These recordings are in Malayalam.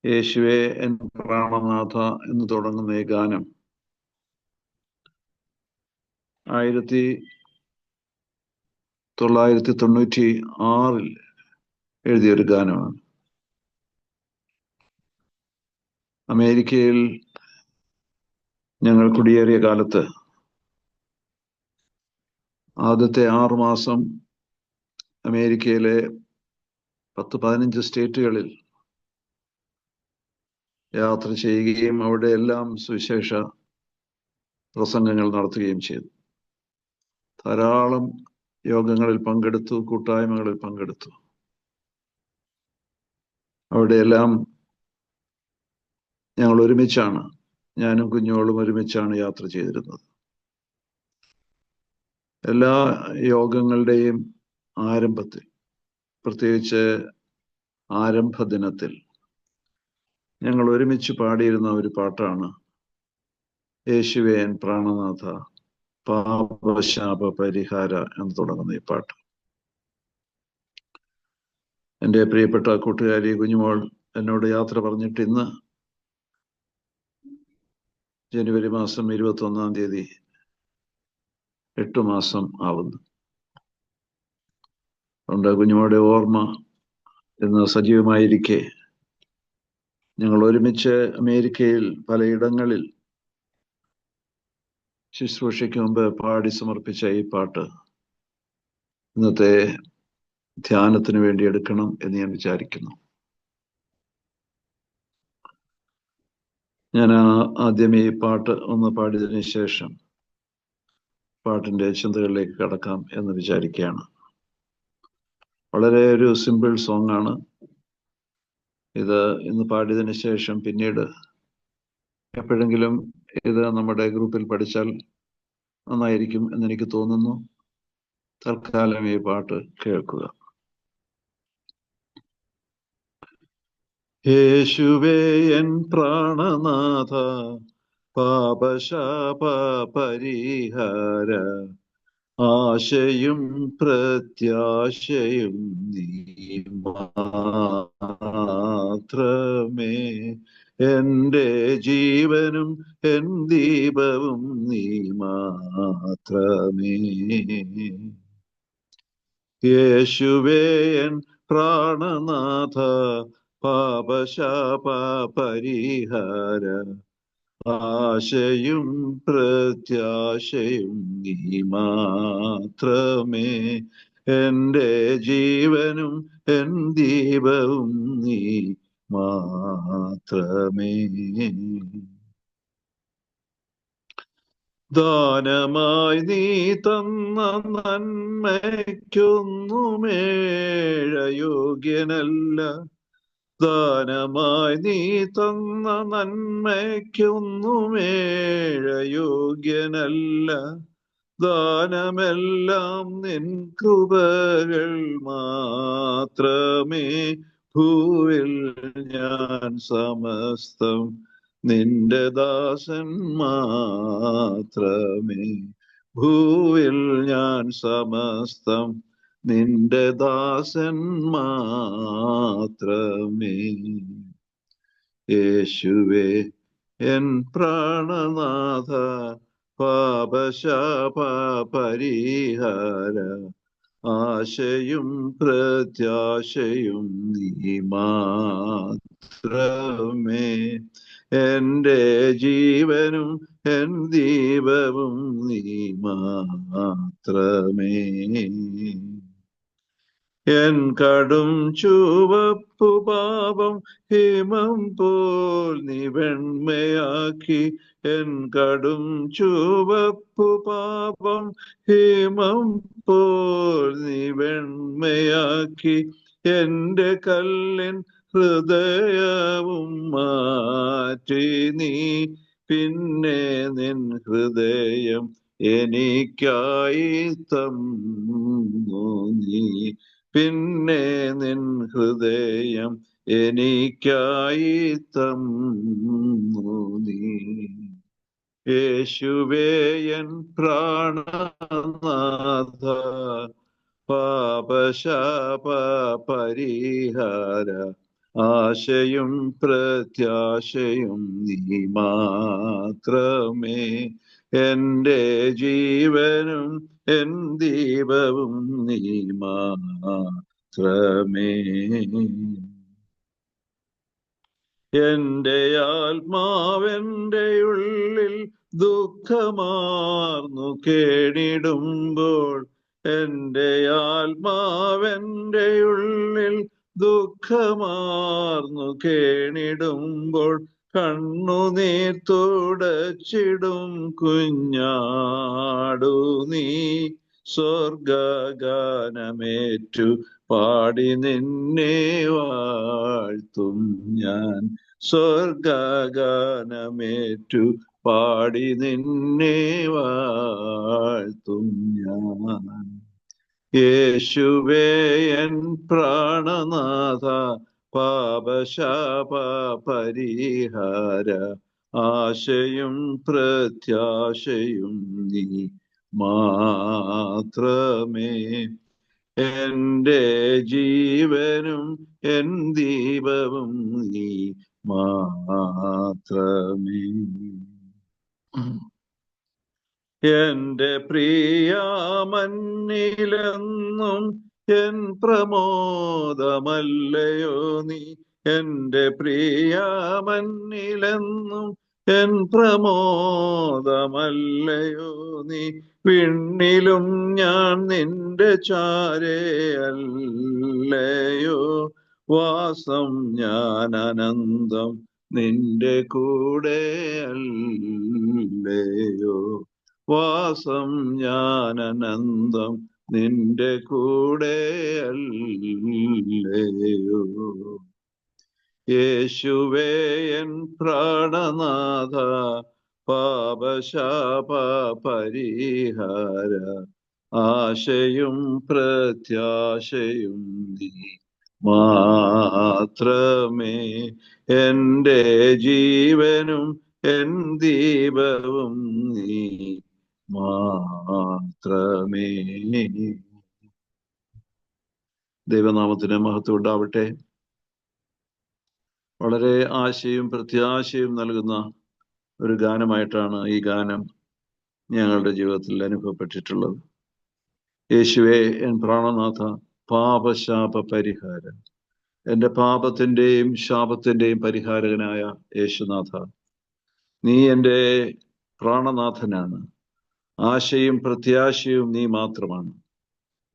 യേശുവേ എൻ പ്രാണനാഥ എന്ന് തുടങ്ങുന്ന ഈ ഗാനം 1996 എഴുതിയൊരു ഗാനമാണ്. അമേരിക്കയിൽ ഞങ്ങൾ കുടിയേറിയ കാലത്ത് ആദ്യത്തെ 6 മാസം അമേരിക്കയിലെ 10-15 സ്റ്റേറ്റുകളിൽ യാത്ര ചെയ്യുകയും അവിടെ എല്ലാം സുവിശേഷ പ്രസംഗങ്ങൾ നടത്തുകയും ചെയ്തു. ധാരാളം യോഗങ്ങളിൽ പങ്കെടുത്തു, കൂട്ടായ്മകളിൽ പങ്കെടുത്തു. അവിടെയെല്ലാം ഞങ്ങൾ ഒരുമിച്ചാണ്, ഞാനും കുഞ്ഞുങ്ങളും ഒരുമിച്ചാണ് യാത്ര ചെയ്തിരുന്നത്. എല്ലാ യോഗങ്ങളുടെയും ആരംഭത്തിൽ, പ്രത്യേകിച്ച് ആരംഭ ദിനത്തിൽ ഞങ്ങൾ ഒരുമിച്ച് പാടിയിരുന്ന ഒരു പാട്ടാണ് യേശുവേ എൻ പ്രാണനാഥ പാപശാപ പരിഹാര എന്ന് തുടങ്ങുന്ന ഈ പാട്ട്. എൻ്റെ പ്രിയപ്പെട്ട കൂട്ടുകാരി കുഞ്ഞുമോൾ എന്നോട് യാത്ര പറഞ്ഞിട്ട് ഇന്ന് ജനുവരി മാസം 21-ാം തീയതി 8 മാസം ആവുന്നു. അതുകൊണ്ട് കുഞ്ഞുമോളുടെ ഓർമ്മ ഇന്ന് സജീവമായിരിക്കെ ഞങ്ങൾ ഒരുമിച്ച് അമേരിക്കയിൽ പലയിടങ്ങളിൽ ശുശ്രൂഷയ്ക്ക് മുമ്പ് പാടി സമർപ്പിച്ച ഈ പാട്ട് ഇന്നത്തെ ധ്യാനത്തിന് വേണ്ടി എടുക്കണം എന്ന് ഞാൻ വിചാരിക്കുന്നു. ഞാൻ ആദ്യം ഈ പാട്ട് ഒന്ന് പാടിയതിനു ശേഷം പാട്ടിൻ്റെ ചിന്തകളിലേക്ക് കടക്കാം എന്ന് വിചാരിക്കുകയാണ്. വളരെ ഒരു സിമ്പിൾ സോങ് ആണ് ഇത്. ഇന്ന് പാടിയതിനു ശേഷം പിന്നീട് എപ്പോഴെങ്കിലും ഇത് നമ്മുടെ ഗ്രൂപ്പിൽ പഠിച്ചാൽ നന്നായിരിക്കും എന്നെനിക്ക് തോന്നുന്നു. തൽക്കാലം ഈ പാട്ട് കേൾക്കുക. യേശുവേ എൻ പ്രാണനാഥ പാപശാപ പരിഹാര ആശയും പ്രത്യാശയും നീ മാത്രമേ. എൻ്റെ ജീവനും എൻ ദീപവും നീ മാത്രമേ. യേശുവേ എൻ പ്രാണനാഥ പാപശാപ പരിഹാര ആശയും പ്രത്യാശയും നീ മാത്രമേ. എൻ്റെ ജീവനും എൻ ദീപവും നീ മാത്രമേ. ദാനമായി നീ തന്ന നന്മയ്ക്കൊന്നുമേഴയോഗ്യനല്ല. ദാനമായി നീ തന്ന നന്മയ്ക്കൊന്നുമേഴയോഗ്യനല്ല. ദാനമെല്ലാം നിൻ കൃപകൾ മാത്രമേ. ഭൂവിൽ ഞാൻ സമസ്തം നിന്റെ ദാസൻ മാത്രമേ. ഭൂവിൽ ഞാൻ സമസ്തം നിന്റെ ദാസൻ മാത്രമേ. യേശുവേ എൻ പ്രാണനാഥ പാപശാപ പരിഹാര ആശയും പ്രത്യാശയും നീ മാത്രമേ. എൻ്റെ ജീവനും എൻ ദീപവും നീ മാത്രമേ. എൻ കടും ചുവപ്പു പാപം ഹിമം പോൽ നീ വെണ്മയാക്കി. എൻ കടും ചുവപ്പു പാപം ഹിമം പോൽ നീ വെണ്മയാക്കി. എൻ്റെ കല്ലിൻ ഹൃദയവും മാറ്റി നീ. പിന്നെ നിൻ ഹൃദയം എനിക്കായി തന്നു നീ. പിന്നെ നിൻ ഹൃദയം എനിക്കായി തന്നു നീ. യേശുവേ എൻ പ്രാണനാഥ പാപശാപ പരിഹാര ആശയും പ്രത്യാശയും നീ മാത്രമേ. എൻ്റെ ജീവനും എൻ ദീപവും നീ മാത്രമേ. എൻ്റെ ആത്മാവെൻ്റെ ഉള്ളിൽ ദുഃഖമാർന്നു കേണിടുമ്പോൾ, എൻ്റെ ആത്മാവെൻ്റെ ഉള്ളിൽ ദുഃഖമാർന്നു കേണിടുമ്പോൾ, കണ്ണുനീർ തുടച്ചിടും കുഞ്ഞാടു നീ. സ്വർഗഗാനമേറ്റു പാടി നിന്നെ വാഴ്ത്തും ഞാൻ. സ്വർഗഗാനമേറ്റു പാടി നിന്നെ വാഴ്ത്തും ഞാൻ. യേശുവേ എൻ പ്രാണനാഥ, പാപശാപ പരിഹാര, ആശയും പ്രത്യാശയും നീ മാത്രമേ. എൻ്റെ ജീവനും എൻ ദീപവും നീ മാത്രമേ. എൻ്റെ പ്രിയമന്നിലെന്നും എൻ പ്രമോദമല്ലയോ നീ. എൻ്റെ പ്രിയമന്നിലെന്നും എൻ പ്രമോദമല്ലയോ നീ. വിണ്ണിലും ഞാൻ നിന്റെ ചാരയല്ലയോ. വാസം ഞാൻ അനന്തം നിന്റെ കൂടെ അല്ലയോ. വാസം ഞാൻ അനന്തം നിന്റെ കൂടെ അല്ലയോ. യേശുവേ എൻ പ്രാണനാഥ, പാപശാപ പരിഹാര, ആശയും പ്രത്യാശയും നീ മാത്രമേ. എൻ്റെ ജീവനും എൻ ദീപവും നീ മാത്രമേ. ദൈവനാമത്തിന് മഹത്വം ഉണ്ടാവട്ടെ. വളരെ ആശയും പ്രത്യാശയും നൽകുന്ന ഒരു ഗാനമായിട്ടാണ് ഈ ഗാനം ഞങ്ങളുടെ ജീവിതത്തിൽ അനുഭവപ്പെട്ടിട്ടുള്ളത്. യേശുവേ എൻ പ്രാണനാഥ, പാപശാപ പരിഹാരം, എൻ്റെ പാപത്തിൻ്റെയും ശാപത്തിൻ്റെയും പരിഹാരകനായ യേശുനാഥ, നീ എൻ്റെ പ്രാണനാഥനാണ്. ആശയും പ്രത്യാശയും നീ മാത്രമാണ്.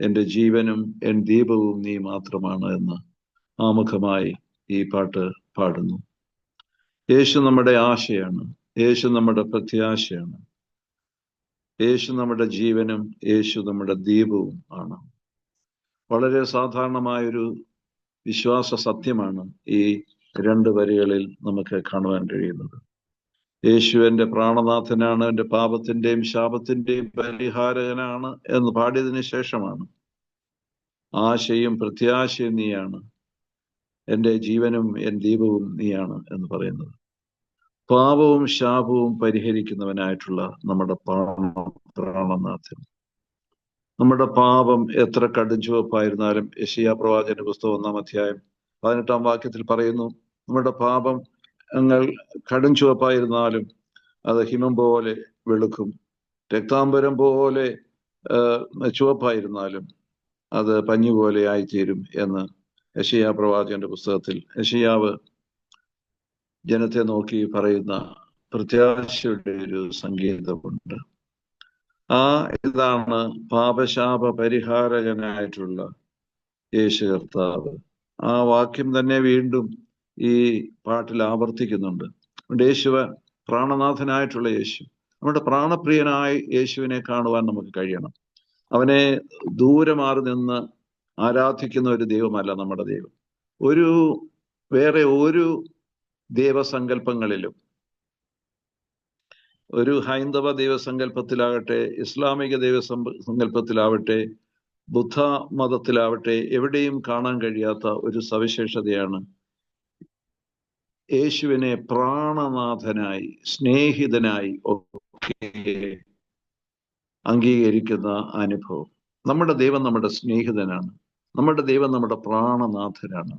എൻ്റെ ജീവനും എൻ ദീപവും നീ മാത്രമാണ് എന്ന് ആമുഖമായി ഈ പാട്ട് പാടുന്നു. യേശു നമ്മുടെ ആശയാണ്, യേശു നമ്മുടെ പ്രത്യാശയാണ്, യേശു നമ്മുടെ ജീവനും യേശു നമ്മുടെ ദീപവും ആണ്. വളരെ സാധാരണമായൊരു വിശ്വാസ സത്യമാണ് ഈ രണ്ട് വരികളിൽ നമുക്ക് കാണുവാൻ കഴിയുന്നത്. യേശു എൻ്റെ പ്രാണനാഥനാണ്, എൻ്റെ പാപത്തിൻ്റെയും ശാപത്തിൻ്റെയും പരിഹാരകനാണ് എന്ന് പാടിയതിനു ശേഷമാണ് ആശയും പ്രത്യാശയും നീയാണ്, എൻ്റെ ജീവനും എൻ ദീപവും നീയാണ് എന്ന് പറയുന്നത്. പാപവും ശാപവും പരിഹരിക്കുന്നവനായിട്ടുള്ള നമ്മുടെ പ്രാണനാഥൻ. നമ്മുടെ പാപം എത്ര കടുംചുവപ്പായിരുന്നാലും, യെശയ്യാ പ്രവാചകന്റെ പുസ്തകം 1-ാം അധ്യായം 18-ാം വാക്യത്തിൽ പറയുന്നു, നമ്മുടെ പാപം കടും ചുവപ്പായിരുന്നാലും അത് ഹിമം പോലെ വെളുക്കും, രക്താംബരം പോലെ ചുവപ്പായിരുന്നാലും അത് പഞ്ഞി പോലെ ആയിത്തീരും എന്ന് യെശയ്യാ പ്രവാചകന്റെ പുസ്തകത്തിൽ യെശയ്യാവ് ജനത്തെ നോക്കി പറയുന്ന പ്രത്യാശയുടെ ഒരു സംഗീതമുണ്ട്. ഇതാണ് പാപശാപ പരിഹാരകനായിട്ടുള്ള യേശു കർത്താവ്. ആ വാക്യം തന്നെ വീണ്ടും ഈ പാട്ടിൽ ആവർത്തിക്കുന്നുണ്ട്. യേശുവ പ്രാണനാഥനായിട്ടുള്ള യേശു, നമ്മുടെ പ്രാണപ്രിയനായ യേശുവിനെ കാണുവാൻ നമുക്ക് കഴിയണം. അവനെ ദൂരെ മാറി നിന്ന് ആരാധിക്കുന്ന ഒരു ദൈവമല്ല നമ്മുടെ ദൈവം. വേറെ ഒരു ദൈവസങ്കല്പങ്ങളിലും, ഒരു ഹൈന്ദവ ദൈവസങ്കല്പത്തിലാകട്ടെ, ഇസ്ലാമിക ദൈവസങ്കല്പത്തിലാവട്ടെ, ബുദ്ധ മതത്തിലാവട്ടെ, എവിടെയും കാണാൻ കഴിയാത്ത ഒരു സവിശേഷതയാണ് യേശുവിനെ പ്രാണനാഥനായി, സ്നേഹിതനായി ഒക്കെ അംഗീകരിക്കുന്ന അനുഭവം. നമ്മുടെ ദൈവം നമ്മുടെ സ്നേഹിതനാണ്, നമ്മുടെ ദൈവം നമ്മുടെ പ്രാണനാഥനാണ്.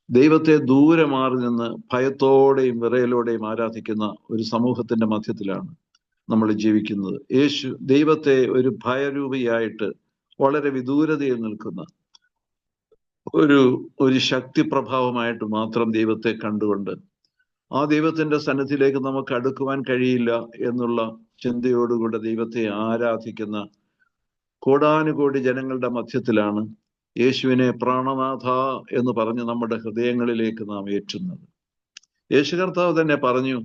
ദൈവത്തെ ദൂരെ മാറി നിന്ന് ഭയത്തോടെയും വിറയലോടെയും ആരാധിക്കുന്ന ഒരു സമൂഹത്തിന്റെ മധ്യത്തിലാണ് നമ്മൾ ജീവിക്കുന്നത്. ദൈവത്തെ ഒരു ഭയരൂപിയായിട്ട് വളരെ വിദൂരതയിൽ നിൽക്കുന്ന ഒരു ശക്തി പ്രഭാവമായിട്ട് മാത്രം ദൈവത്തെ കണ്ടുകൊണ്ട് ആ ദൈവത്തിന്റെ സന്നിധിയിലേക്ക് നമുക്ക് അടുക്കുവാൻ കഴിയില്ല എന്നുള്ള ചിന്തയോടുകൂടെ ദൈവത്തെ ആരാധിക്കുന്ന കോടാനുകോടി ജനങ്ങളുടെ മധ്യത്തിലാണ് യേശുവിനെ പ്രാണനാഥ എന്ന് പറഞ്ഞ് നമ്മുടെ ഹൃദയങ്ങളിലേക്ക് നാം ഏറ്റുന്നത്. യേശു കർത്താവ് തന്നെ പറഞ്ഞു,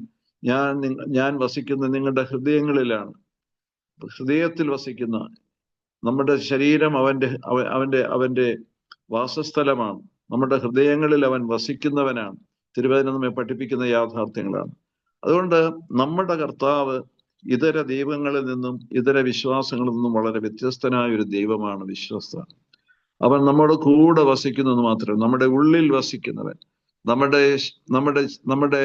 ഞാൻ വസിക്കുന്ന നിങ്ങളുടെ ഹൃദയങ്ങളിലാണ്. ഹൃദയത്തിൽ വസിക്കുന്ന നമ്മുടെ ശരീരം അവന്റെ വാസസ്ഥലമാണ്. നമ്മുടെ ഹൃദയങ്ങളിൽ അവൻ വസിക്കുന്നവനാണ്. തിരുവചനം നമ്മെ പഠിപ്പിക്കുന്ന യാഥാർത്ഥ്യങ്ങളാണ്. അതുകൊണ്ട് നമ്മുടെ കർത്താവ് ഇതര ദൈവങ്ങളിൽ നിന്നും ഇതര വിശ്വാസങ്ങളിൽ നിന്നും വളരെ വ്യത്യസ്തനായ ഒരു ദൈവമാണ്, വിശ്വസ്ത. അവൻ നമ്മുടെ കൂടെ വസിക്കുന്നത് മാത്രമേ, നമ്മുടെ ഉള്ളിൽ വസിക്കുന്നവൻ, നമ്മുടെ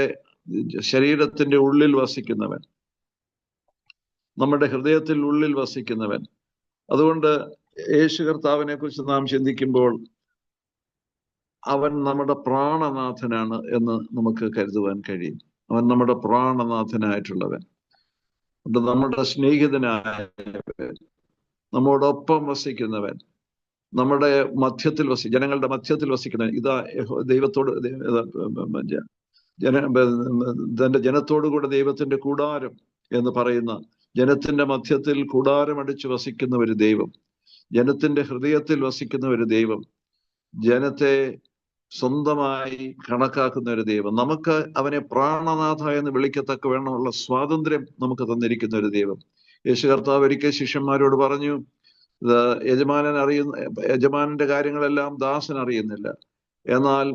ശരീരത്തിന്റെ ഉള്ളിൽ വസിക്കുന്നവൻ, നമ്മുടെ ഹൃദയത്തിൽ ഉള്ളിൽ വസിക്കുന്നവൻ. അതുകൊണ്ട് യേശു കർത്താവിനെ കുറിച്ച് നാം ചിന്തിക്കുമ്പോൾ അവൻ നമ്മുടെ പ്രാണനാഥനാണ് എന്ന് നമുക്ക് കരുതുവാൻ കഴിയും. അവൻ നമ്മുടെ പ്രാണനാഥനായിട്ടുള്ളവൻ, നമ്മുടെ സ്നേഹിതനായവൻ, നമ്മോടൊപ്പം വസിക്കുന്നവൻ, നമ്മുടെ മധ്യത്തിൽ ജനങ്ങളുടെ മധ്യത്തിൽ വസിക്കുന്നവൻ. ഇതാ ദൈവത്തോട് തന്റെ ജനത്തോടുകൂടെ ദൈവത്തിന്റെ കൂടാരം എന്ന് പറയുന്ന, ജനത്തിന്റെ മധ്യത്തിൽ കൂടാരം അടിച്ചു വസിക്കുന്ന ഒരു ദൈവം, ജനത്തിന്റെ ഹൃദയത്തിൽ വസിക്കുന്ന ഒരു ദൈവം, ജനത്തെ സ്വന്തമായി കണക്കാക്കുന്ന ഒരു ദൈവം, നമുക്ക് അവനെ പ്രാണനാഥ എന്ന് വിളിക്കത്തക്ക വേണമുള്ള സ്വാതന്ത്ര്യം നമുക്ക് തന്നിരിക്കുന്ന ഒരു ദൈവം. യേശു കർത്താവ് ഒരിക്കൽ ശിഷ്യന്മാരോട് പറഞ്ഞു, യജമാനന്റെ കാര്യങ്ങളെല്ലാം ദാസൻ അറിയുന്നില്ല, എന്നാൽ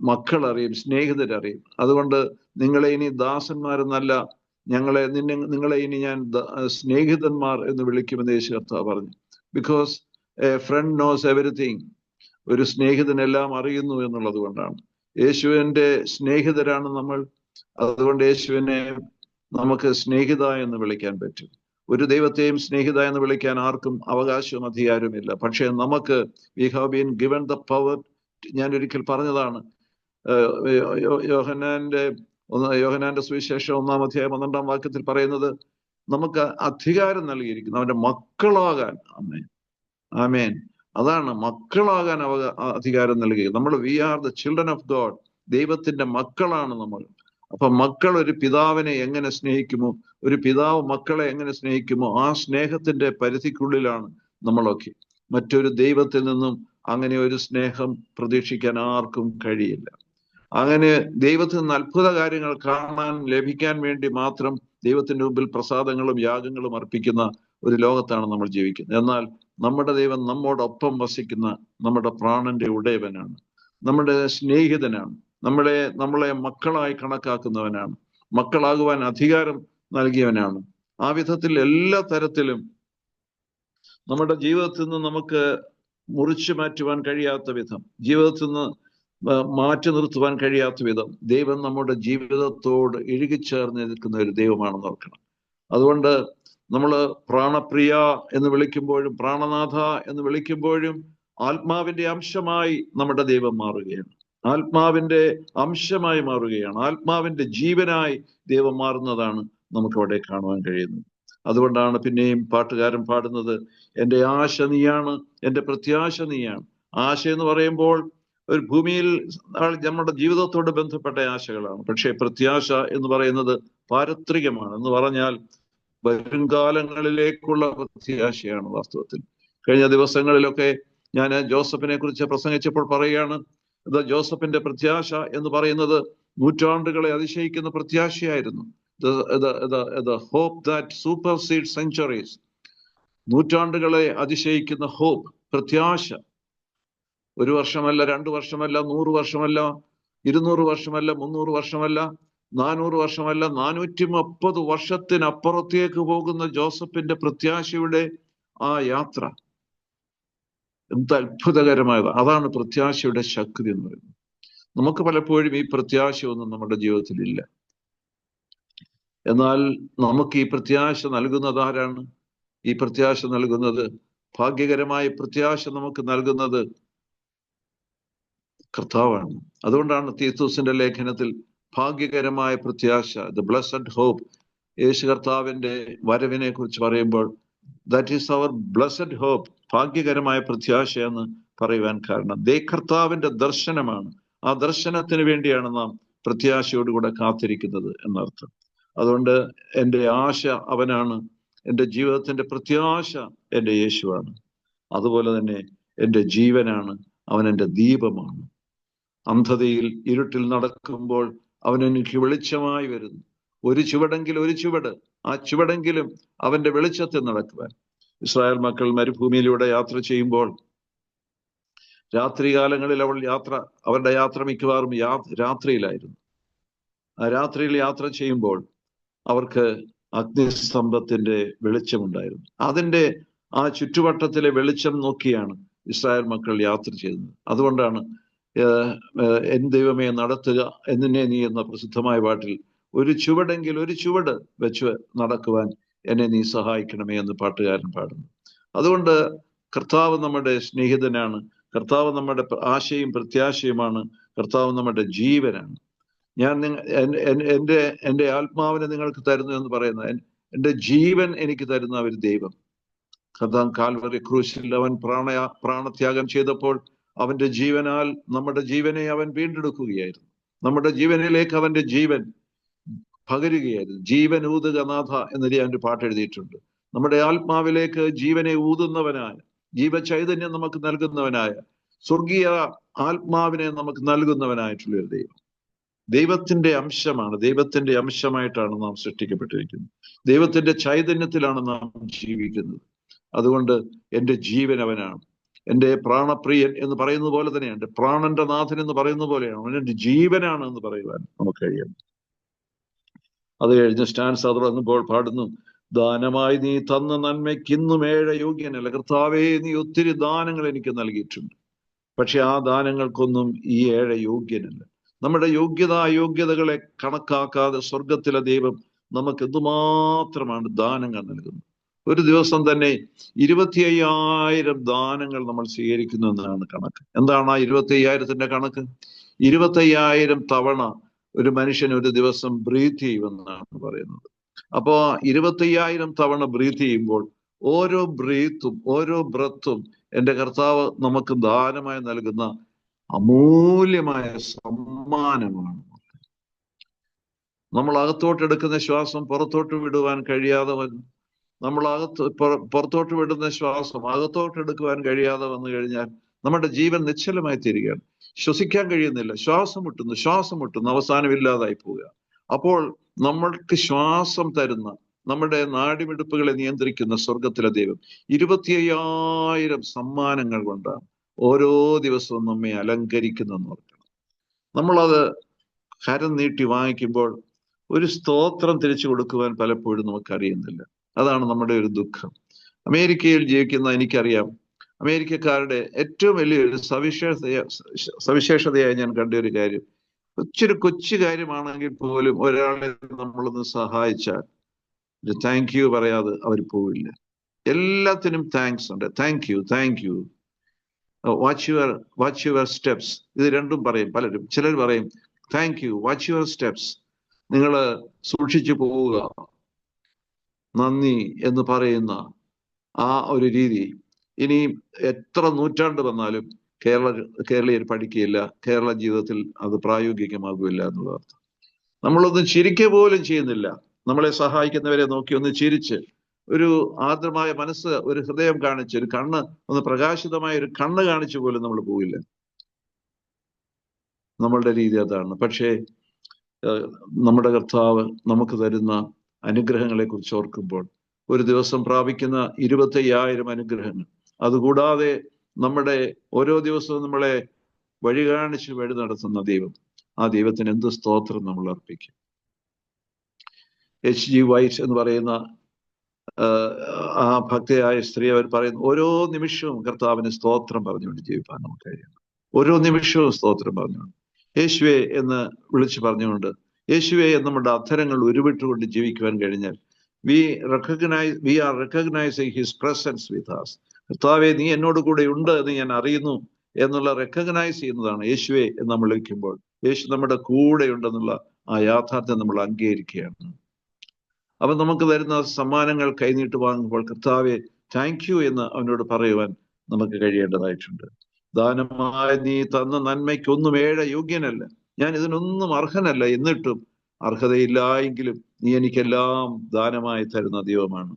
മക്കൾ അറിയും, സ്നേഹിതരറിയും. അതുകൊണ്ട് നിങ്ങളെ ഇനി ദാസന്മാരെന്നല്ല, നിങ്ങളെ ഇനി ഞാൻ സ്നേഹിതന്മാർ എന്ന് വിളിക്കുമെന്ന് യേശു കർത്താവ് പറഞ്ഞു. Because a friend knows everything. ഒരു സ്നേഹിതനെല്ലാം അറിയുന്നു എന്നുള്ളത് കൊണ്ടാണ്. യേശുവിന്റെ സ്നേഹിതരാണ് നമ്മൾ. അതുകൊണ്ട് യേശുവിനെ നമുക്ക് സ്നേഹിത എന്ന് വിളിക്കാൻ പറ്റും. ഒരു ദൈവത്തെയും സ്നേഹിത എന്ന് വിളിക്കാൻ ആർക്കും അവകാശവും അധികാരവുമില്ല. പക്ഷേ നമുക്ക് we have been given the power. ഞാൻ ഒരിക്കൽ പറഞ്ഞതാണ്, യോഹന്നാന്റെ സുവിശേഷം 1-ാം അധ്യായം 12-ാം വാക്യത്തിൽ പറയുന്നത്, നമുക്ക് അധികാരം നൽകിയിരിക്കുന്നു അവന്റെ മക്കളാകാൻ. ആമേൻ. അതാണ്, മക്കളാകാൻ അധികാരം നൽകി. We are the children of God. ദൈവത്തിന്റെ മക്കളാണ് നമ്മൾ. അപ്പൊ മക്കൾ ഒരു പിതാവിനെ എങ്ങനെ സ്നേഹിക്കുമോ, ഒരു പിതാവ് മക്കളെ എങ്ങനെ സ്നേഹിക്കുമോ, ആ സ്നേഹത്തിന്റെ പരിധിക്കുള്ളിലാണ് നമ്മളൊക്കെ. മറ്റൊരു ദൈവത്തിൽ നിന്നും അങ്ങനെ ഒരു സ്നേഹം പ്രതീക്ഷിക്കാൻ ആർക്കും കഴിയില്ല. അങ്ങനെ ദൈവത്തിൽ നിന്ന് അത്ഭുത കാര്യങ്ങൾ കാണാൻ ലഭിക്കാൻ വേണ്ടി മാത്രം ദൈവത്തിന്റെ മുമ്പിൽ പ്രസാദങ്ങളും യാഗങ്ങളും അർപ്പിക്കുന്ന ഒരു ലോകത്താണ് നമ്മൾ ജീവിക്കുന്നത്. എന്നാൽ നമ്മുടെ ദൈവം നമ്മോടൊപ്പം വസിക്കുന്ന നമ്മുടെ പ്രാണന്റെ ഉടയവനാണ്, നമ്മുടെ സ്നേഹിതനാണ്, നമ്മളെ മക്കളായി കണക്കാക്കുന്നവനാണ്, മക്കളാകുവാൻ അധികാരം നൽകിയവനാണ്. ആ വിധത്തിൽ എല്ലാ തരത്തിലും നമ്മുടെ ജീവിതത്തിൽ നിന്ന് നമുക്ക് മുറിച്ചു മാറ്റുവാൻ കഴിയാത്ത വിധം, ജീവിതത്തിൽ നിന്ന് മാറ്റി നിർത്തുവാൻ കഴിയാത്ത വിധം ദൈവം നമ്മുടെ ജീവിതത്തോട് ഇഴുകിച്ചേർന്ന് നിൽക്കുന്ന ഒരു ദൈവമാണെന്ന് ഓർക്കണം. അതുകൊണ്ട് നമ്മൾ പ്രാണപ്രിയ എന്ന് വിളിക്കുമ്പോഴും പ്രാണനാഥ എന്ന് വിളിക്കുമ്പോഴും ആത്മാവിന്റെ അംശമായി നമ്മുടെ ദൈവം മാറുകയാണ്. ആത്മാവിന്റെ അംശമായി മാറുകയാണ്. ആത്മാവിന്റെ ജീവനായി ദൈവം മാറുന്നതാണ് നമുക്ക് അവിടെ കാണുവാൻ കഴിയുന്നത്. അതുകൊണ്ടാണ് പിന്നെയും പാട്ടുകാരൻ പാടുന്നത്, എൻ്റെ ആശ നീയാണ്, എൻ്റെ പ്രത്യാശ നീയാണ്. ആശ എന്ന് പറയുമ്പോൾ ഒരു ഭൂമിയിൽ നമ്മുടെ ജീവിതത്തോട് ബന്ധപ്പെട്ട ആശകളാണ്. പക്ഷേ പ്രത്യാശ എന്ന് പറയുന്നത് പാരത്രികമാണ്. എന്ന് പറഞ്ഞാൽ വരുംകാലങ്ങളിലേക്കുള്ള പ്രത്യാശയാണ് വാസ്തവത്തിൽ. കഴിഞ്ഞ ദിവസങ്ങളിലൊക്കെ ഞാൻ ജോസഫിനെ കുറിച്ച് പ്രസംഗിച്ചപ്പോൾ പറയുകയാണ്, ജോസഫിന്റെ പ്രത്യാശ എന്ന് പറയുന്നത് നൂറ്റാണ്ടുകളെ അതിശയിക്കുന്ന പ്രത്യാശയായിരുന്നു. The hope that supersedes centuries. നൂറ്റാണ്ടുകളെ അതിശയിക്കുന്ന ഹോപ്പ്, പ്രത്യാശ. 1 വർഷമല്ല, 2 വർഷമല്ല, 100 വർഷമല്ല, 200 വർഷമല്ല, 300 വർഷമല്ല, 400 വർഷമല്ല, 430 വർഷത്തിനപ്പുറത്തേക്ക് പോകുന്ന ജോസഫിന്റെ പ്രത്യാശയുടെ ആ യാത്ര എന്ത് അത്ഭുതകരമായത്. അതാണ് പ്രത്യാശയുടെ ശക്തി എന്ന് പറയുന്നത്. നമുക്ക് പലപ്പോഴും ഈ പ്രത്യാശയൊന്നും നമ്മുടെ ജീവിതത്തിൽ ഇല്ല. എന്നാൽ നമുക്ക് ഈ പ്രത്യാശ നൽകുന്നത് ആരാണ്? ഈ പ്രത്യാശ നൽകുന്നത്, ഭാഗ്യകരമായ പ്രത്യാശ നമുക്ക് നൽകുന്നത് കർത്താവാണ്. അതുകൊണ്ടാണ് തീത്തോസിന്റെ ലേഖനത്തിൽ ഭാഗ്യകരമായ പ്രത്യാശ, ദ ബ്ലസ്സഡ് ഹോപ്പ്, യേശു കർത്താവിന്റെ വരവിനെ കുറിച്ച് പറയുമ്പോൾ that is our blessed hope, ഭാഗ്യകരമായ പ്രത്യാശ എന്ന് പറയുവാൻ കാരണം കർത്താവിന്റെ ദർശനമാണ്. ആ ദർശനത്തിന് വേണ്ടിയാണ് നാം പ്രത്യാശയോടുകൂടെ കാത്തിരിക്കുന്നത് എന്നർത്ഥം. അതുകൊണ്ട് എൻ്റെ ആശ അവനാണ്, എൻ്റെ ജീവിതത്തിന്റെ പ്രത്യാശ എൻ്റെ യേശുവാണ്. അതുപോലെ തന്നെ എൻ്റെ ജീവനാണ്, അവൻ എൻ്റെ ദീപമാണ്. അന്ധതയിൽ ഇരുട്ടിൽ നടക്കുമ്പോൾ അവൻ എനിക്ക് വെളിച്ചമായി വരുന്നു. ഒരു ചുവട്, ആ ചുവടെങ്കിലും അവന്റെ വെളിച്ചത്തിൽ നടക്കുവാൻ. ഇസ്രായേൽ മക്കൾ മരുഭൂമിയിലൂടെ യാത്ര ചെയ്യുമ്പോൾ രാത്രികാലങ്ങളിൽ അവരുടെ യാത്ര മിക്കവാറും രാത്രിയിലായിരുന്നു. ആ രാത്രിയിൽ യാത്ര ചെയ്യുമ്പോൾ അവർക്ക് അഗ്നിസ്തംഭത്തിന്റെ വെളിച്ചമുണ്ടായിരുന്നു. അതിന്റെ ആ ചുറ്റുവട്ടത്തിലെ വെളിച്ചം നോക്കിയാണ് ഇസ്രായേൽ മക്കൾ യാത്ര ചെയ്തത്. അതുകൊണ്ടാണ് എൻ ദൈവമേ നടത്തുക എന്നെ നീ എന്ന പ്രസിദ്ധമായ പാട്ടിൽ ഒരു ചുവട് വെച്ച് നടക്കുവാൻ എന്നെ നീ സഹായിക്കണമേ എന്ന് പാട്ടുകാരൻ പാടുന്നു. അതുകൊണ്ട് കർത്താവ് നമ്മുടെ സ്നേഹിതനാണ്, കർത്താവ് നമ്മുടെ ആശയും പ്രത്യാശയുമാണ്, കർത്താവ് നമ്മുടെ ജീവനാണ്. ഞാൻ എൻ്റെ ആത്മാവിനെ നിങ്ങൾക്ക് തരുന്നു എന്ന് പറയുന്ന, എൻ്റെ ജീവൻ എനിക്ക് തരുന്ന ഒരു ദൈവം. കർത്താവ് കാൽവറി ക്രൂശിൽ അവൻ പ്രാണത്യാഗം ചെയ്തപ്പോൾ അവന്റെ ജീവനാൽ നമ്മുടെ ജീവനെ അവൻ വീണ്ടെടുക്കുകയായിരുന്നു. നമ്മുടെ ജീവനിലേക്ക് അവന്റെ ജീവൻ പകരുകയായിരുന്നു. ജീവൻ ഊതുക നാഥ എന്ന് ഞാൻ ഒരു പാട്ട് എഴുതിയിട്ടുണ്ട്. നമ്മുടെ ആത്മാവിലേക്ക് ജീവനെ ഊതുന്നവനായ, ജീവചൈതന്യം നമുക്ക് നൽകുന്നവനായ, സ്വർഗീയ ആത്മാവിനെ നമുക്ക് നൽകുന്നവനായിട്ടുള്ള ഒരു ദൈവം. ദൈവത്തിന്റെ അംശമാണ്, ദൈവത്തിന്റെ അംശമായിട്ടാണ് നാം സൃഷ്ടിക്കപ്പെട്ടിരിക്കുന്നത്. ദൈവത്തിന്റെ ചൈതന്യത്തിലാണ് നാം ജീവിക്കുന്നത്. അതുകൊണ്ട് എൻ്റെ ജീവൻ അവനാണ്, എൻ്റെ പ്രാണപ്രിയൻ എന്ന് പറയുന്നത് പോലെ തന്നെയാണ്, എൻ്റെ പ്രാണന്റെ നാഥൻ എന്ന് പറയുന്നത് പോലെയാണ്, അവൻ എൻ്റെ ജീവനാണ് എന്ന് പറയുവാൻ നമുക്ക് കഴിയും. അത് കഴിഞ്ഞ് സ്റ്റാൻസ് തുടങ്ങുമ്പോൾ പാടുന്നു, ദാനമായി നീ തന്ന നന്മയ്ക്കിന്നും ഏഴ യോഗ്യനല്ല. കർത്താവേ, നീ ഒത്തിരി ദാനങ്ങൾ എനിക്ക് നൽകിയിട്ടുണ്ട്, പക്ഷെ ആ ദാനങ്ങൾക്കൊന്നും ഈ ഏഴ യോഗ്യനല്ല. നമ്മുടെ അയോഗ്യതകളെ കണക്കാക്കാതെ സ്വർഗത്തിലെ ദൈവം നമുക്ക് എന്തുമാത്രമാണ് ദാനങ്ങൾ നൽകുന്നത്. ഒരു ദിവസം തന്നെ 25,000 ദാനങ്ങൾ നമ്മൾ സ്വീകരിക്കുന്നു എന്നാണ് കണക്ക്. എന്താണ് ആ 25,000ത്തിന്റെ കണക്ക്? 25,000 തവണ ഒരു മനുഷ്യൻ ഒരു ദിവസം ബ്രീത്ത് ചെയ്യുമെന്നാണ് പറയുന്നത്. അപ്പോ 25,000 തവണ ബ്രീത്ത് ചെയ്യുമ്പോൾ ഓരോ ബ്രത്തും എൻ്റെ കർത്താവ് നമുക്ക് ദാനമായി നൽകുന്ന അമൂല്യമായ സമ്മാനമാണ്. നമ്മൾ അകത്തോട്ടെടുക്കുന്ന ശ്വാസം പുറത്തോട്ട് വിടുവാൻ കഴിയാതെ നമ്മൾ പുറത്തോട്ട് വിടുന്ന ശ്വാസം അകത്തോട്ടെടുക്കുവാൻ കഴിയാതെ വന്നു കഴിഞ്ഞാൽ നമ്മുടെ ജീവൻ നിശ്ചലമായി തീരുകയാണ്. ശ്വസിക്കാൻ കഴിയുന്നില്ല, ശ്വാസം മുട്ടുന്നു, അവസാനം ഇല്ലാതായി പോവുക. അപ്പോൾ നമ്മൾക്ക് ശ്വാസം തരുന്ന, നമ്മുടെ നാഡിമിടിപ്പുകളെ നിയന്ത്രിക്കുന്ന സ്വർഗത്തിലെ ദൈവം 25,000 സമ്മാനങ്ങൾ കൊണ്ടാണ് ഓരോ ദിവസവും നമ്മെ അലങ്കരിക്കുന്നെന്ന് ഓർക്കണം. നമ്മളത് കരം നീട്ടി വാങ്ങിക്കുമ്പോൾ ഒരു സ്തോത്രം തിരിച്ചു കൊടുക്കുവാൻ പലപ്പോഴും നമുക്കറിയുന്നില്ല. അതാണ് നമ്മുടെ ഒരു ദുഃഖം. അമേരിക്കയിൽ ജീവിക്കുന്ന എനിക്കറിയാം, അമേരിക്കക്കാരുടെ ഏറ്റവും വലിയൊരു സവിശേഷതയായി ഞാൻ കണ്ട ഒരു കാര്യം, കൊച്ചു കാര്യമാണെങ്കിൽ പോലും ഒരാളെ നമ്മളൊന്ന് സഹായിച്ചാൽ ഒരു താങ്ക് യു പറയാതെ അവർ പോവില്ല. എല്ലാത്തിനും താങ്ക്സ് ഉണ്ട്. Thank you, watch your steps. ഇത് രണ്ടും പറയും പലരും. ചിലർ പറയും thank you, watch your steps, നിങ്ങൾ സൂക്ഷിച്ചു പോവുക, നന്ദി എന്ന് പറയുന്ന ആ ഒരു രീതി ഇനി എത്ര നൂറ്റാണ്ട് വന്നാലും കേരളീയർ പഠിക്കുകയില്ല, കേരള ജീവിതത്തിൽ അത് പ്രായോഗികമാകില്ല എന്നുള്ള അർത്ഥം. നമ്മളൊന്നും ചിരിക്കുക പോലും ചെയ്യുന്നില്ല. നമ്മളെ സഹായിക്കുന്നവരെ നോക്കി ഒന്ന് ചിരിച്ച്, ഒരു ആർദ്രമായ മനസ്സ്, ഒരു ഹൃദയം കാണിച്ച്, ഒരു കണ്ണ്, ഒന്ന് പ്രകാശിതമായ ഒരു കണ്ണ് കാണിച്ചു പോലും നമ്മൾ പോവില്ല. നമ്മളുടെ രീതി അതാണ്. പക്ഷേ നമ്മുടെ കർത്താവ് നമുക്ക് തരുന്ന അനുഗ്രഹങ്ങളെ കുറിച്ച് ഓർക്കുമ്പോൾ, ഒരു ദിവസം പ്രാപിക്കുന്ന 25,000 അനുഗ്രഹങ്ങൾ, അതുകൂടാതെ നമ്മുടെ ഓരോ ദിവസവും നമ്മളെ വഴി കാണിച്ച് വഴി നടത്തുന്ന ദൈവം, ആ ദൈവത്തിന് എന്ത് സ്തോത്രം നമ്മൾ അർപ്പിക്കും. H.G. വൈറ്റ് എന്ന് പറയുന്ന ആ ഭക്തയായ സ്ത്രീ അവർ പറയുന്നു, ഓരോ നിമിഷവും കർത്താവിന് സ്തോത്രം പറഞ്ഞുകൊണ്ട് ജീവിക്കാൻ നമുക്ക് കഴിയണം. ഓരോ നിമിഷവും സ്തോത്രം പറഞ്ഞുകൊണ്ട്, യേശുവേ എന്ന് വിളിച്ചു പറഞ്ഞുകൊണ്ട്, യേശുവേ എന്ന് നമ്മുടെ അധരങ്ങൾ ഉരുവിട്ടുകൊണ്ട് ജീവിക്കുവാൻ കഴിഞ്ഞാൽ we are recognizing his presence with us. കർത്താവേ, നീ എന്നോട് കൂടെ ഉണ്ട് എന്ന് ഞാൻ അറിയുന്നു എന്നുള്ള റെക്കഗ്നൈസ് ചെയ്യുന്നതാണ് യേശുവെ എന്ന് നമ്മൾ വിളിക്കുമ്പോൾ. യേശു നമ്മുടെ കൂടെ ഉണ്ടെന്നുള്ള ആ യാഥാർത്ഥ്യം നമ്മൾ അംഗീകരിക്കുകയാണ്. അപ്പൊ നമുക്ക് തരുന്ന സമ്മാനങ്ങൾ കൈനീട്ട് വാങ്ങുമ്പോൾ കർത്താവെ താങ്ക് യു എന്ന് അവനോട് പറയുവാൻ നമുക്ക് കഴിയേണ്ടതായിട്ടുണ്ട്. ദാനമായി നീ തന്ന നന്മയ്ക്കൊന്നും യോഗ്യനല്ല, ഞാൻ ഇതിനൊന്നും അർഹനല്ല, എന്നിട്ടും അർഹതയില്ലായെങ്കിലും നീ എനിക്കെല്ലാം ദാനമായി തരുന്ന ദൈവമാണ്.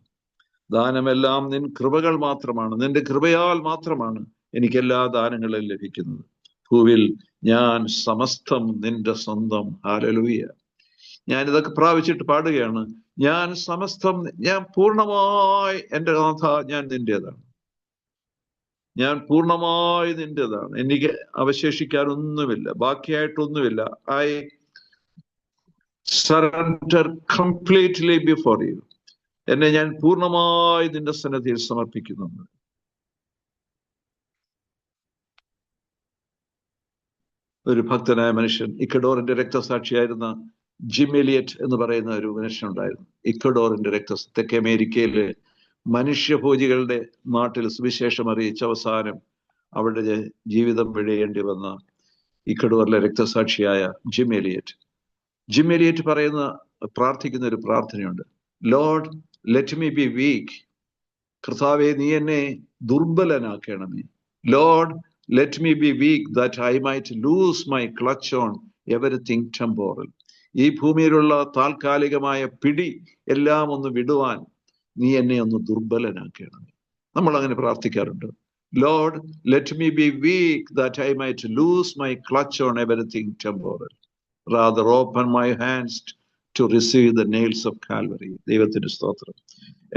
ദാനമെല്ലാം നിൻ കൃപകൾ മാത്രമാണ്, നിന്റെ കൃപയാൽ മാത്രമാണ് എനിക്കെല്ലാ ദാനങ്ങളും ലഭിക്കുന്നത്. ഭൂവിൽ ഞാൻ സമസ്തം നിന്റെ സ്വന്തം. ഹല്ലേലൂയ. ഞാൻ ഇതൊക്കെ പ്രാപിച്ചിട്ട് പാടുകയാണ്, ഞാൻ സമസ്തം, ഞാൻ പൂർണ്ണമായി എൻ്റെ നാഥ ഞാൻ നിന്റേതാണ്, ഞാൻ പൂർണ്ണമായി നിന്റേതാണ്, എനിക്ക് അവശേഷിക്കാനൊന്നുമില്ല, ബാക്കിയായിട്ടൊന്നുമില്ല. I surrender completely before you. എന്നെ ഞാൻ പൂർണ്ണമായി നിന്റെ സന്നിധിയിൽ സമർപ്പിക്കുന്നു. ഒരു ഭക്തനായ മനുഷ്യൻ, ഇക്വഡോറിന്റെ രക്തസാക്ഷിയായിരുന്ന ജിം എലിയറ്റ് എന്ന് പറയുന്ന ഒരു മനുഷ്യനുണ്ടായിരുന്നു. ഇക്വഡോറിന്റെ തെക്കേ അമേരിക്കയിലെ മനുഷ്യഭോജികളുടെ നാട്ടിൽ സുവിശേഷം അറിയിച്ച അവസാനം അവരുടെ ജീവിതം വെടിയേണ്ടി വന്ന ഇക്വഡോറിലെ രക്തസാക്ഷിയായ ജിം എലിയറ്റ്. ജിം എലിയറ്റ് പ്രാർത്ഥിക്കുന്ന ഒരു പ്രാർത്ഥനയുണ്ട്. Lord let me be weak. കർത്താവെ നീ എന്നെ ദുർബലനാക്കണമേ. Lord let me be weak that I might lose my clutch on everything temporal. ഈ ഭൂമിയിലുള്ള താൽക്കാലികമായ പിടി എല്ലാം ഒന്ന് വിടുവാൻ നീ എന്നെ ഒന്ന് ദുർബലനാക്കണമേ. നമ്മൾ അങ്ങനെ പ്രാർത്ഥിക്കാറുണ്ട്. Lord let me be weak that I might lose my clutch on everything temporal. rather open my hands to receive the nails of Calvary. ദൈവത്തിന്റെ സ്തോത്രം.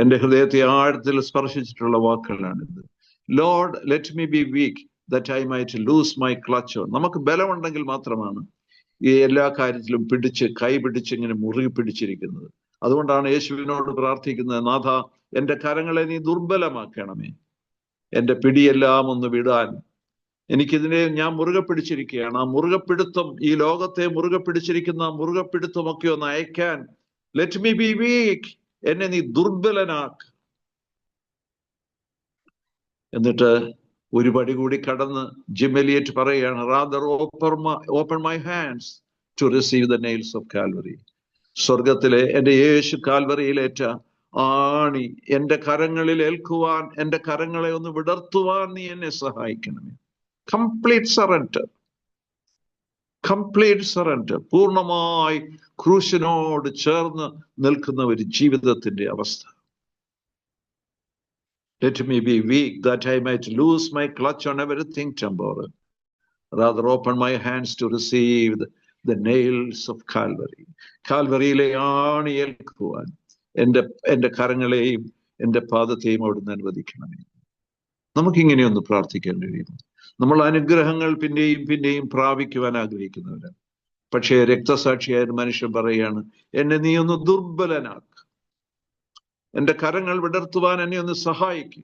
എൻ്റെ ഹൃദയത്തെ ആഴത്തിൽ സ്പർശിച്ചിട്ടുള്ള വാക്കുകളാണിത്. Lord let me be weak that I might lose my clutch on. നമുക്ക് ബലമുണ്ടെങ്കിൽ മാത്രമാണ് ഈ എല്ലാ കാര്യത്തിലും കൈ പിടിച്ച് ഇങ്ങനെ മുറുകി പിടിച്ചിരിക്കുന്നത്. അതുകൊണ്ടാണ് യേശുവിനോട് പ്രാർത്ഥിക്കുന്നത്, നാഥ എൻ്റെ കരങ്ങളെ നീ ദുർബലമാക്കണമേ, എൻ്റെ പിടിയെല്ലാം ഒന്ന് വിടാൻ. എനിക്കിതിനെ ഞാൻ മുറുകെ പിടിച്ചിരിക്കുകയാണ്. ആ മുറുകെ പിടുത്തം, ഈ ലോകത്തെ മുറുകെ പിടിച്ചിരിക്കുന്ന മുറുകെ പിടുത്തമൊക്കെ ഒന്ന് അയക്കാൻ, ലെറ്റ് മീ ബി വീക്ക്, എന്നെ നീ ദുർബലനാക്ക്. എന്നിട്ട് ഒരു പടി കൂടി കടന്ന് ജിം എലിയറ്റ് പറയുകയാണ്, rather open my hands to receive the nails of Calvary. സ്വർഗത്തിലെ എൻ്റെ യേശു കാൽവറിയിലേറ്റ ആണി എൻ്റെ കരങ്ങളിൽ ഏൽക്കുവാൻ, എൻ്റെ കരങ്ങളെ ഒന്ന് വിടർത്തുവാൻ നീ എന്നെ സഹായിക്കണമേ. Complete surrender, complete surrender. പൂർണ്ണമായി ക്രൂശിനോട് ചേർന്ന് നിൽക്കുന്ന ഒരു ജീവിതത്തിന്റെ അവസ്ഥ. Let me be weak that I might lose my clutch on everything temporal. Rather open my hands to receive the nails of Calvary. കാൽവറിയിലെ ആണി ഏൽക്കുവാൻ എൻ്റെ കരങ്ങളെയും എൻ്റെ പാദത്തെയും അവിടുന്ന് അനുവദിക്കണമേ. നമുക്കിങ്ങനെയൊന്ന് പ്രാർത്ഥിക്കാൻ കഴിയുന്നു. നമ്മൾ അനുഗ്രഹങ്ങൾ പിന്നെയും പിന്നെയും പ്രാപിക്കുവാൻ ആഗ്രഹിക്കുന്നവരാണ്. പക്ഷേ രക്തസാക്ഷിയായ ഒരു മനുഷ്യൻ പറയുകയാണ്, എന്നെ നീ ഒന്ന് ദുർബലനാക്ക്, എൻ്റെ കരങ്ങൾ വിടർത്തുവാൻ എന്നെ ഒന്ന് സഹായിക്കും.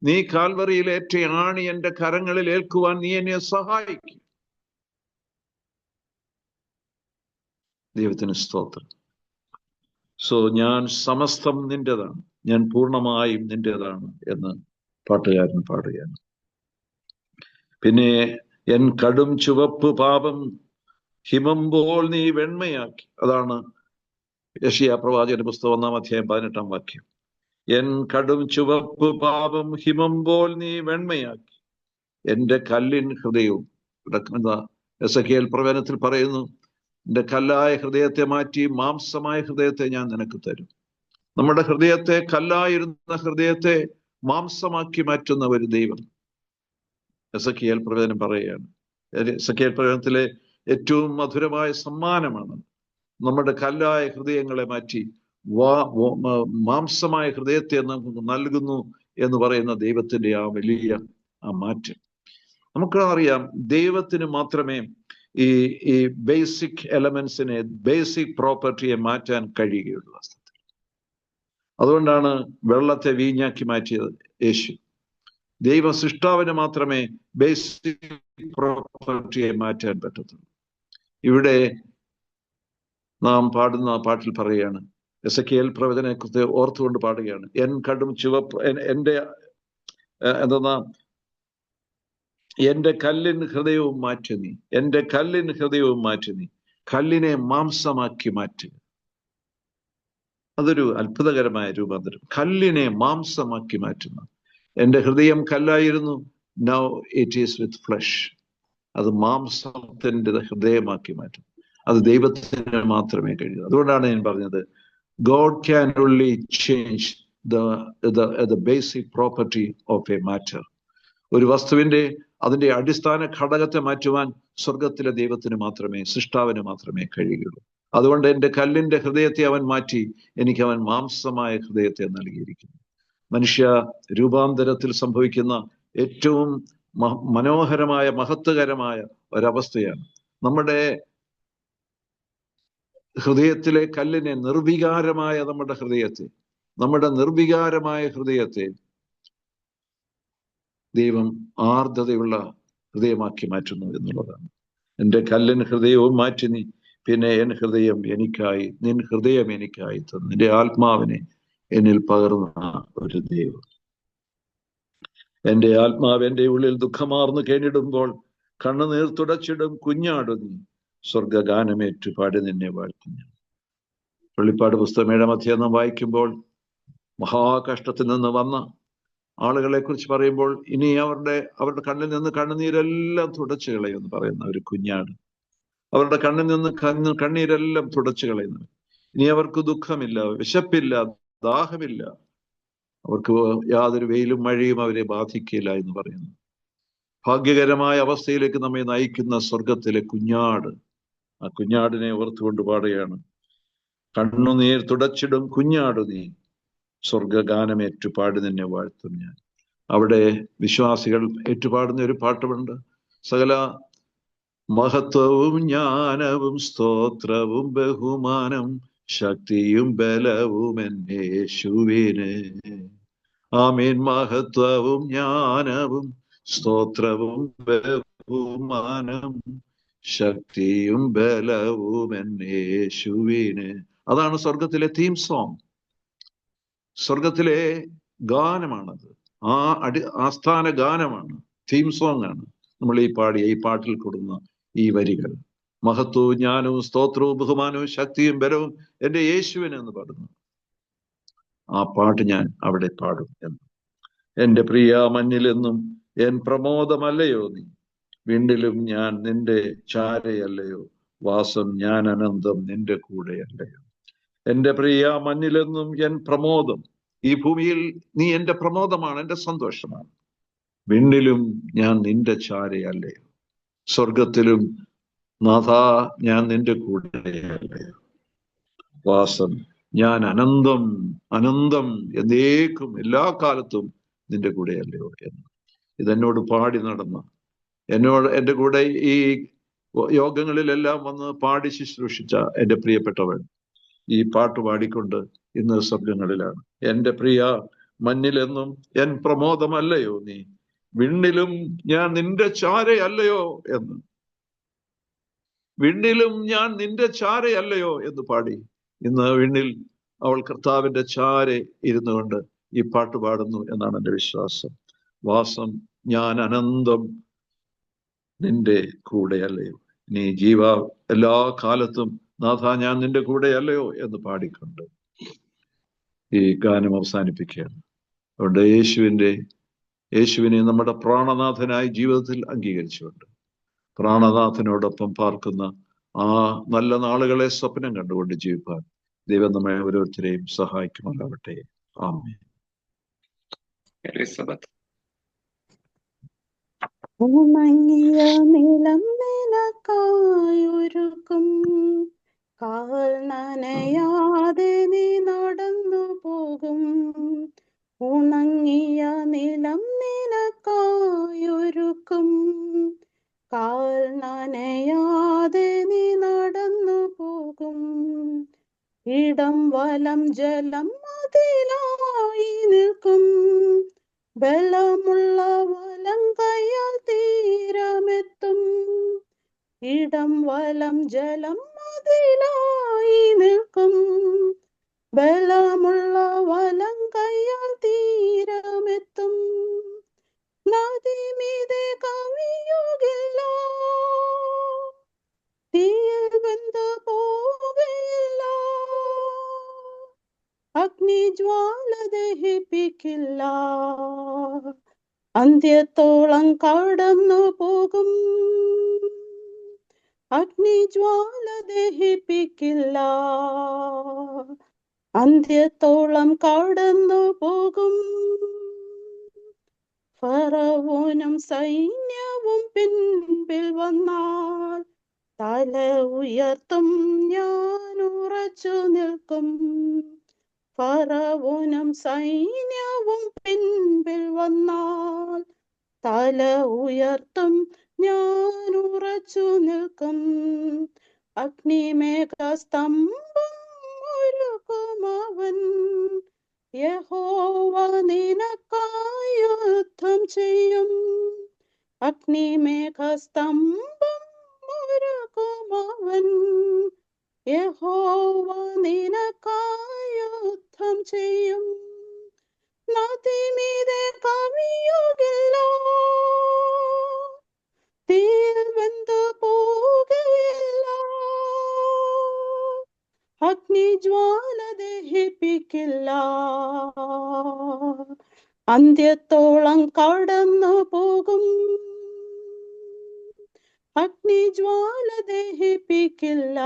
നീ കാൽവറിയിലേറ്റ ആണി എൻ്റെ കരങ്ങളിൽ ഏൽക്കുവാൻ നീ എന്നെ സഹായിക്കും. ദൈവത്തിന് സ്തോത്രം. ഞാൻ സമസ്തം നിന്റേതാണ്, ഞാൻ പൂർണ്ണമായും നിന്റേതാണ് എന്ന് പാട്ടുകാരൻ പാടുകയാണ്. പിന്നെ എൻ കടും ചുവപ്പ് പാപം ഹിമമ്പോൾ നീ വെണ്മയാക്കി. അതാണ് യെശയ്യാ പ്രവാചകന്റെ പുസ്തകം 1-ാം അധ്യായം 18-ാം വാക്യം. എൻ കടും ചുവപ്പ് പാപം ഹിമമ്പോൾ നീ വെണ്മയാക്കി, എൻ്റെ കല്ലിൻ ഹൃദയവും. എസെക്കിയേൽ പ്രവചനത്തിൽ പറയുന്നു, എൻ്റെ കല്ലായ ഹൃദയത്തെ മാറ്റി മാംസമായ ഹൃദയത്തെ ഞാൻ നിനക്ക് തരും. നമ്മുടെ ഹൃദയത്തെ, കല്ലായിരുന്ന ഹൃദയത്തെ മാംസമാക്കി മാറ്റുന്ന ഒരു ദൈവം എസെക്കിയേൽ പ്രവചനം പറയുകയാണ്. എസെക്കിയേൽ പ്രവചനത്തിലെ ഏറ്റവും മധുരമായ സമ്മാനമാണ് നമ്മുടെ കല്ലായ ഹൃദയങ്ങളെ മാറ്റി മാംസമായ ഹൃദയത്തെ നമുക്ക് നൽകുന്നു എന്ന് പറയുന്ന ദൈവത്തിന്റെ ആ വലിയ മാറ്റം. നമുക്കറിയാം, ദൈവത്തിന് മാത്രമേ ഈ ബേസിക് എലമെന്റ്സിനെ, ബേസിക് പ്രോപ്പർട്ടിയെ മാറ്റാൻ കഴിയുകയുള്ളൂ. അതുകൊണ്ടാണ് വെള്ളത്തെ വീഞ്ഞാക്കി മാറ്റിയത് യേശു. ദൈവ സൃഷ്ടാവിന് മാത്രമേ ബേസിക് പ്രോപ്പർട്ടിയെ മാറ്റാൻ പറ്റത്തുള്ളൂ. ഇവിടെ നാം പാടുന്ന പാട്ടിൽ പറയുകയാണ്, എസെക്കിയേൽ പ്രവചനത്തെ ഓർത്തുകൊണ്ട് പാടുകയാണ്, എൻ കടും ചുവപ്പ്, എൻ്റെ എന്റെ കല്ലിൻ ഹൃദയവും മാറ്റി നീ, എന്റെ കല്ലിൻ ഹൃദയവും മാറ്റി നീ, കല്ലിനെ മാംസമാക്കി മാറ്റുക. അതൊരു അത്ഭുതകരമായ രൂപാന്തരം. കല്ലിനെ മാംസമാക്കി മാറ്റുന്ന. എന്റെ ഹൃദയം കല്ലായിരുന്നു, now it is with flesh. അത് മാംസത്തിന്റെ ഹൃദയമാക്കി മാറ്റും. അത് ദൈവത്തിന് മാത്രമേ കഴിയൂ. അതുകൊണ്ടാണ് ഞാൻ പറഞ്ഞത്, God can only change the basic property of a matter. ഒരു വസ്തുവിന്റെ അതിന്റെ അടിസ്ഥാന ഘടകത്തെ മാറ്റുവാൻ സ്വർഗത്തിലെ ദൈവത്തിന് മാത്രമേ, സൃഷ്ടാവിന് മാത്രമേ കഴിയുകയുള്ളൂ. അതുകൊണ്ട് എന്റെ കല്ലിന്റെ ഹൃദയത്തെ അവൻ മാറ്റി എനിക്ക് അവൻ മാംസമായ ഹൃദയത്തെ നൽകിയിരിക്കുന്നു. മനുഷ്യ രൂപാന്തരത്തിൽ സംഭവിക്കുന്ന ഏറ്റവും മനോഹരമായ മഹത്വകരമായ ഒരവസ്ഥയാണ്. നമ്മുടെ ഹൃദയത്തിലെ കല്ലിനെ, നിർവികാരമായ നമ്മുടെ നിർവികാരമായ ഹൃദയത്തെ ദൈവം ആർദ്രതയുള്ള ഹൃദയമാക്കി മാറ്റുന്നു എന്നുള്ളതാണ്. എൻ്റെ കല്ലിൻ ഹൃദയവും മാറ്റി നീ, പിന്നെ നിൻ ഹൃദയം എനിക്കായി തന്നു. നിന്റെ ആത്മാവിനെ എന്നിൽ പകർന്ന ഒരു ദൈവം. എൻ്റെ ആത്മാവ് എൻ്റെ ഉള്ളിൽ ദുഃഖമാർന്ന് കേണിടുമ്പോൾ കണ്ണുനീർ തുടച്ചിടും കുഞ്ഞാടു നീ, സ്വർഗഗാനമേറ്റു പാടി നിന്നെ വാഴ്ത്തുന്നു. വെളിപ്പാട് പുസ്തകം 7-ാം അധ്യായം നാം വായിക്കുമ്പോൾ മഹാകഷ്ടത്തിൽ നിന്ന് വന്ന ആളുകളെ കുറിച്ച് പറയുമ്പോൾ ഇനി അവരുടെ കണ്ണിൽ നിന്ന് കണ്ണുനീരെല്ലാം തുടച്ചു കളയുമെന്ന് പറയുന്ന ഒരു കുഞ്ഞാട്. അവരുടെ കണ്ണിൽ നിന്ന് കണ്ണീരെല്ലാം തുടച്ചു കളയുന്നത്. ഇനി അവർക്ക് ദുഃഖമില്ല, വിശപ്പില്ല, ദാഹമില്ല, അവർക്ക് യാതൊരു വെയിലും മഴയും അവരെ ബാധിക്കില്ല എന്ന് പറയുന്നു. ഭാഗ്യകരമായ അവസ്ഥയിലേക്ക് നമ്മെ നയിക്കുന്ന സ്വർഗത്തിലെ കുഞ്ഞാട്, ആ കുഞ്ഞാടിനെ ഓർത്തുകൊണ്ട് പാടുകയാണ്, കണ്ണുനീർ തുടച്ചിടും കുഞ്ഞാടു നീ, സ്വർഗഗാനം ഏറ്റുപാടി നിന്നെ വാഴ്ത്തും ഞാൻ. അവിടെ വിശ്വാസികൾ ഏറ്റുപാടുന്ന ഒരു പാട്ടുമുണ്ട്. സകല മഹത്വവും ജ്ഞാനവും സ്തോത്രവും ബഹുമാനം ശക്തിയും ബലവും എൻ്റെ യേശുവിന്. ആമേൻ. മഹത്വവും ജ്ഞാനവും സ്തോത്രവും ബഹുമാനം ശക്തിയും ബലവും എൻ്റെ യേശുവിന്. അതാണ് സ്വർഗത്തിലെ തീം സോങ്, സ്വർഗത്തിലെ ഗാനമാണത്. ആസ്ഥാന ഗാനമാണ്, തീം സോങ് ആണ് നമ്മൾ ഈ പാട്ടിൽ കൊടുക്കുന്ന ഈ വരികൾ. മഹത്വവും ജ്ഞാനവും സ്തോത്രവും ബഹുമാനവും ശക്തിയും ബലവും എൻ്റെ യേശുവിന് എന്ന് പാടുന്നു. ആ പാട്ട് ഞാൻ അവിടെ പാടും എന്ന്. എൻ്റെ പ്രിയ മഞ്ഞിലെന്നും എൻ പ്രമോദമല്ലയോ നീ, വിണ്ടിലും ഞാൻ നിന്റെ ചാരയല്ലയോ, വാസം ഞാൻ അനന്തം നിന്റെ കൂടെയല്ലയോ. എൻ്റെ പ്രിയ മഞ്ഞിലെന്നും എൻ പ്രമോദം, ഈ ഭൂമിയിൽ നീ എൻ്റെ പ്രമോദമാണ്, എൻ്റെ സന്തോഷമാണ്. വിണ്ണിലും ഞാൻ നിന്റെ ചാരയല്ലയോ, സ്വർഗത്തിലും നാഥാ ഞാൻ നിന്റെ കൂടെയല്ലയോ, വാസം ഞാൻ അനന്തം അനന്തം എന്നേക്കും എല്ലാ കാലത്തും നിന്റെ കൂടെയല്ലയോ എന്ന്. ഇതെന്നോട് പാടി നടന്ന, എൻ്റെ കൂടെ ഈ യോഗങ്ങളിലെല്ലാം വന്ന് പാടി ശുശ്രൂഷിച്ച എൻ്റെ പ്രിയപ്പെട്ടവൻ ഈ പാട്ട് പാടിക്കൊണ്ട് ഇന്ന് സ്വർഗങ്ങളിലാണ്. എൻ്റെ പ്രിയ മഞ്ഞിലെന്നും എൻ പ്രമോദമല്ലയോ നീ, വിണ്ണിലും ഞാൻ നിന്റെ ചാരയല്ലയോ എന്ന്, വിണ്ണിലും ഞാൻ നിന്റെ ചാരയല്ലയോ എന്ന് പാടി ഇന്ന് വിണ്ണിൽ അവൾ കർത്താവിന്റെ ചാരെ ഇരുന്നു കൊണ്ട് ഈ പാട്ട് പാടുന്നു എന്നാണ് എൻ്റെ വിശ്വാസം. വാസം ഞാൻ അനന്തം നിന്റെ കൂടെയല്ലയോ, നീ ജീവ എല്ലാ കാലത്തും നാഥ ഞാൻ നിന്റെ കൂടെയല്ലയോ എന്ന് പാടിക്കൊണ്ട് ഈ ഗാനം അവസാനിപ്പിക്കുകയാണ്. അതുകൊണ്ട് യേശുവിനെ നമ്മുടെ പ്രാണനാഥനായി ജീവിതത്തിൽ അംഗീകരിച്ചുകൊണ്ട് പ്രാണനാഥനോടൊപ്പം പാർക്കുന്ന ആ നല്ല നാളുകളെ സ്വപ്നം കണ്ടുകൊണ്ട് ജീവിപ്പാൻ ദൈവം നമ്മെ ഓരോരുത്തരെയും സഹായിക്കുമാറാവട്ടെ. ആമേൻ. ഉണങ്ങിയ നിലം നിനക്കായൊരുക്കും, കാൽ നനയാതെ നീ നടന്നു പോകും. ഉണങ്ങിയ നിലം നിനക്കായൊരുക്കും, കാൽ നനയാതെ നീ നടന്നു പോകും. ഇടം വലം ജലം അതിലായി നിൽക്കും, ബലമുള്ള വലം കയ്യാൽ തീരമെത്തും. ഇടം വലം ജലം അതിലായി നിൽക്കും, ബലമുള്ള വലം കയ്യാൽ തീരമെത്തും. നദി മീതെ കവി അഗ്നിജ്വാല ദഹിപ്പിക്കില്ല. അന്ത്യത്തോളം കടന്നു പോകും. അഗ്നിജ്വാല ദഹിപ്പിക്കില്ല. അന്ത്യത്തോളം കടന്നു പോകും. ഫറവോനും സൈന്യവും പിൻപിൽ വന്നാൽ തല ഉയർത്തും ഞാൻ ഉറച്ചു നിൽക്കും. ഫറവോനും സൈന്യവും പിൻപിൽ വന്നാൽ തല ഉയർത്തും ഞാൻ ഉറച്ചു നിൽക്കും. അഗ്നിമേഘസ്തംഭം ഒരുക്കുമവൻ. യഹോവ നിനക്കായി യുദ്ധം ചെയ്യും. അഗ്നിമേഘസ്തംഭം ഒരുക്കുമവൻ. യഹോവ നിനക്കായി യുദ്ധം ചെയ്യും. നദിമീതെ കവിയുകില്ല. തീയിൽ വെന്തു പോകയില്ല. അഗ്നിജ്വാല ദഹിപ്പിക്കില്ല. അന്ത്യത്തോളം കടന്നു പോകും. അഗ്നിജ്വാല ദഹിപ്പിക്കില്ല.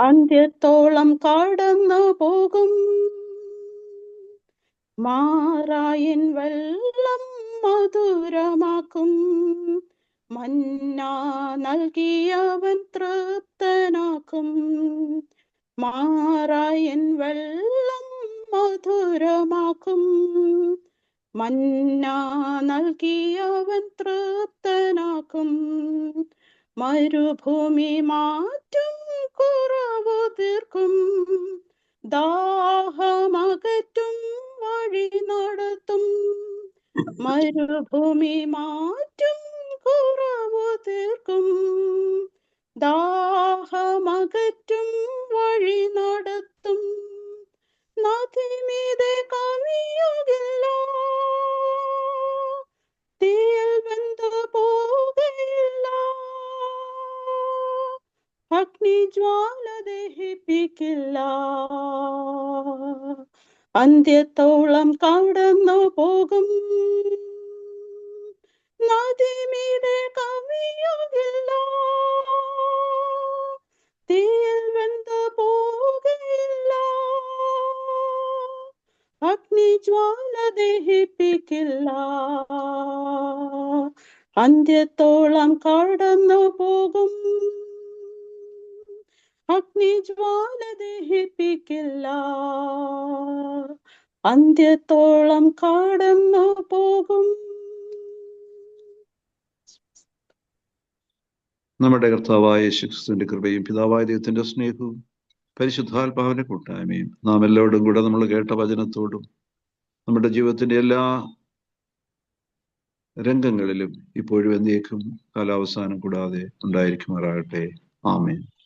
അന്ത്യത്തോളം കടന്നു പോകും. മാറായിൻ വെള്ളം മധുരമാക്കും. മന്ന നൽകിയവൻ തൃപ്തനാക്കും. മാറായിൻ വെള്ളം മധുരമാക്കും. മന്ന നൽകിയവൻ തൃപ്തനാക്കും. മരുഭൂമി മാറ്റും കുറവ് തീർക്കും. ദാഹമകറ്റും വഴി നടത്തും. മരുഭൂമി മാറ്റും കുറവ് തീർക്കും. ദാഹമകറ്റും വഴി നടത്തും. നദിമീതെ കവിയുകില്ല. തീയിൽ വെന്തു പോകയില്ല. അഗ്നിജ്വാല ദഹിപ്പിക്കില്ല. അന്ത്യത്തോളം കടന്നു പോകും. നദിമീതെ കവിയുകില്ല. തീയിൽ വെന്തു പോകയില്ല. അഗ്നിജ്വാല ദഹിപ്പിക്കില്ല. അന്ത്യത്തോളം കടന്നു പോകും. അഗ്നിജ്വാല ദഹിപ്പിക്കില്ല. അന്ത്യത്തോളം കടന്നു പോകും. നമ്മുടെ കർത്താവായ യേശുക്രിസ്തുവിന്റെ കൃപയും പിതാവായ ദൈവത്തിന്റെ സ്നേഹവും പരിശുദ്ധാത്മാവിന്റെ കൂട്ടായ്മയും നാം എല്ലാവരോടും കൂടെ നമ്മൾ കേട്ട വചനത്തോടും നമ്മുടെ ജീവിതത്തിന്റെ എല്ലാ രംഗങ്ങളിലും ഇപ്പോഴും എന്നേക്കും കാലാവസാനം കൂടാതെ ഉണ്ടായിരിക്കുമാറാകട്ടെ. ആമേൻ.